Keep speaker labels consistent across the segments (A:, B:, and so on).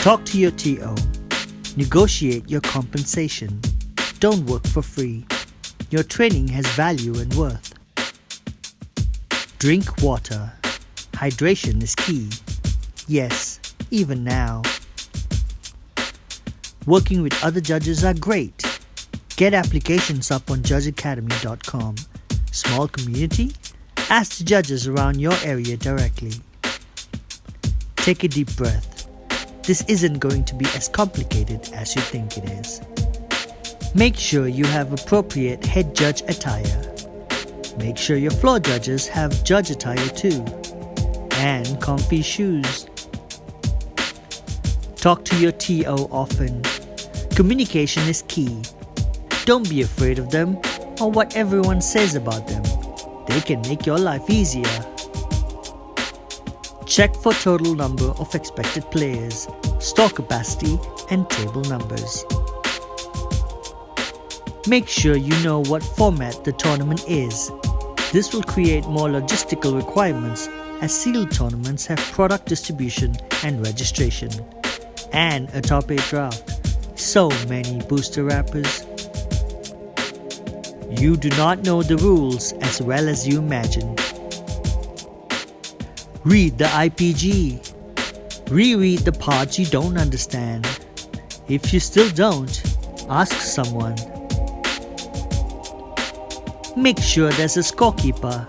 A: Talk to your TO. Negotiate your compensation. Don't work for free. Your training has value and worth. Drink water. Hydration is key. Yes, even now. Working with other judges are great. Get applications up on judgeacademy.com. Small community? Ask the judges around your area directly. Take a deep breath. This isn't going to be as complicated as you think it is. Make sure you have appropriate head judge attire. Make sure your floor judges have judge attire too. And comfy shoes. Talk to your TO often. Communication is key. Don't be afraid of them or what everyone says about them. They can make your life easier. Check for total number of expected players, store capacity, and table numbers. Make sure you know what format the tournament is. This will create more logistical requirements as sealed tournaments have product distribution and registration. And a top 8 draft. So many booster wrappers. You do not know the rules as well as you imagine. Read the IPG. Reread the parts you don't understand. If you still don't, ask someone. Make sure there's a scorekeeper.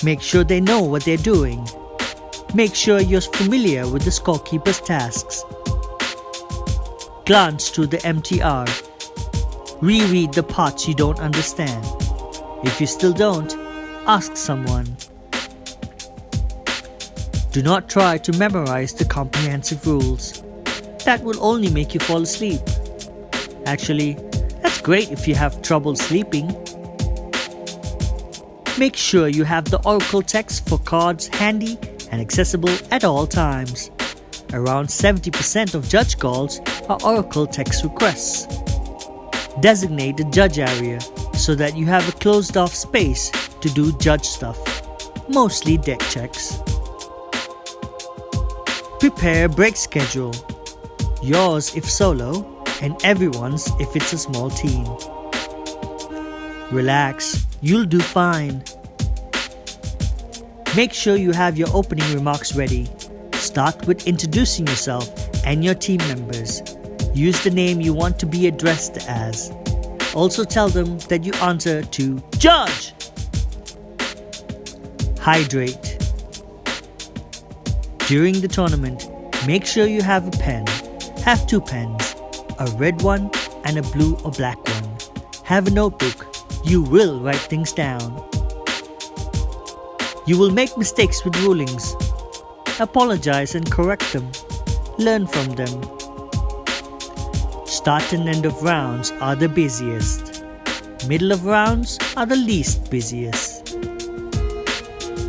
A: Make sure they know what they're doing. Make sure you're familiar with the scorekeeper's tasks. Glance through the MTR. Reread the parts you don't understand. If you still don't, ask someone. Do not try to memorize the comprehensive rules. That will only make you fall asleep. Actually, that's great if you have trouble sleeping. Make sure you have the Oracle text for cards handy and accessible at all times. Around 70% of judge calls are Oracle text requests. Designate the judge area so that you have a closed-off space to do judge stuff, mostly deck checks. Prepare a break schedule. Yours if solo, and everyone's if it's a small team. Relax, you'll do fine. Make sure you have your opening remarks ready. Start with introducing yourself and your team members. Use the name you want to be addressed as. Also tell them that you answer to Judge. Hydrate. During the tournament, make sure you have a pen. Have 2 pens, a red one and a blue or black one. Have a notebook. You will write things down. You will make mistakes with rulings. Apologize and correct them. Learn from them. Start and end of rounds are the busiest. Middle of rounds are the least busiest.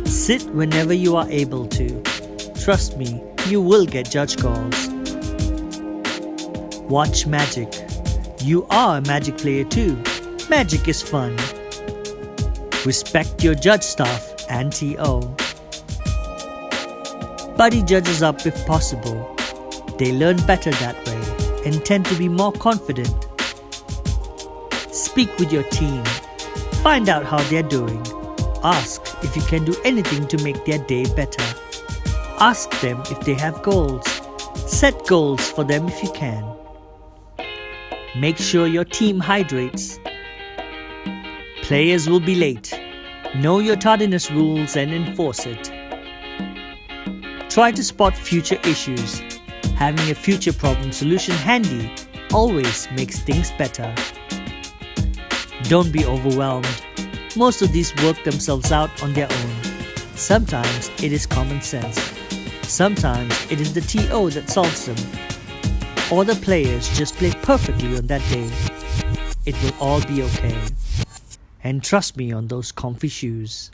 A: Sit whenever you are able to. Trust me, you will get judge calls. Watch Magic. You are a Magic player too. Magic is fun. Respect your judge staff and TO. Buddy judges up if possible. They learn better that way and tend to be more confident. Speak with your team. Find out how they're doing. Ask if you can do anything to make their day better. Ask them if they have goals. Set goals for them if you can. Make sure your team hydrates. Players will be late. Know your tardiness rules and enforce it. Try to spot future issues. Having a future problem solution handy always makes things better. Don't be overwhelmed. Most of these work themselves out on their own. Sometimes it is common sense. Sometimes it is the TO that solves them. Or the players just play perfectly on that day. It will all be okay. And trust me on those comfy shoes.